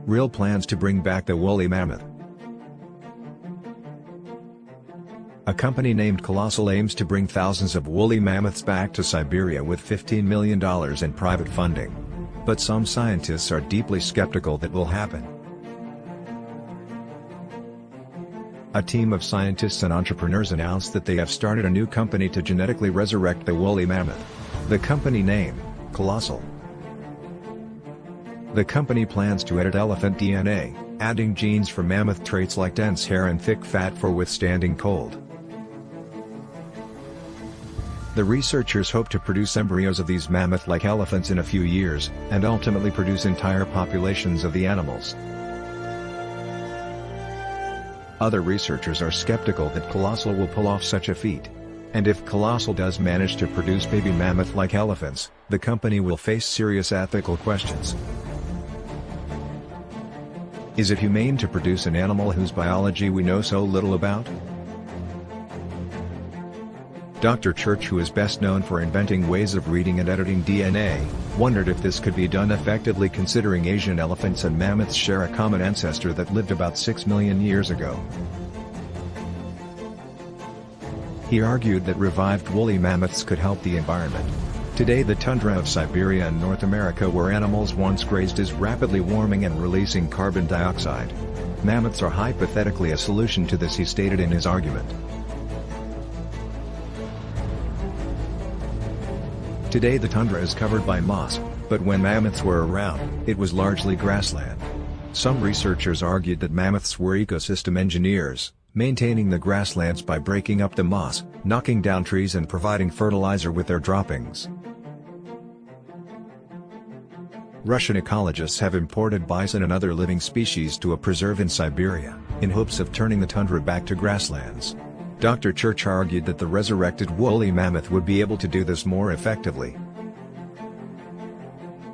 Real plans to bring back the woolly mammoth. A company named Colossal aims to bring thousands of woolly mammoths back to Siberia with $15 million in private funding. But some scientists are deeply skeptical that will happen. A team of scientists and entrepreneurs announced that they have started a new company to genetically resurrect the woolly mammoth. The company name, Colossal. The company plans to edit elephant DNA, adding genes for mammoth traits like dense hair and thick fat for withstanding cold. The researchers hope to produce embryos of these mammoth-like elephants in a few years, and ultimately produce entire populations of the animals. Other researchers are skeptical that Colossal will pull off such a feat. And if Colossal does manage to produce baby mammoth-like elephants, the company will face serious ethical questions. Is it humane to produce an animal whose biology we know so little about? Dr. Church, who is best known for inventing ways of reading and editing DNA, wondered if this could be done effectively considering Asian elephants and mammoths share a common ancestor that lived about 6 million years ago. He argued that revived woolly mammoths could help the environment. Today the tundra of Siberia and North America where animals once grazed is rapidly warming and releasing carbon dioxide. Mammoths are hypothetically a solution to this, he stated in his argument. Today the tundra is covered by moss, but when mammoths were around, it was largely grassland. Some researchers argued that mammoths were ecosystem engineers, maintaining the grasslands by breaking up the moss, knocking down trees and providing fertilizer with their droppings. Russian ecologists have imported bison and other living species to a preserve in Siberia, in hopes of turning the tundra back to grasslands. Dr. Church argued that the resurrected woolly mammoth would be able to do this more effectively.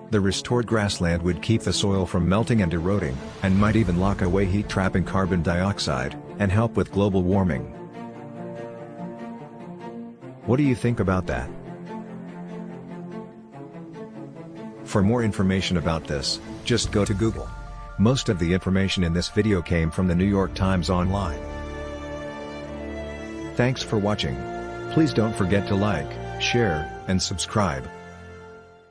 The restored grassland would keep the soil from melting and eroding, and might even lock away heat trapping carbon dioxide, and help with global warming. What do you think about that? For more information about this, just go to Google. Most of the information in this video came from the New York Times Online. Thanks for watching. Please don't forget to like, share, and subscribe.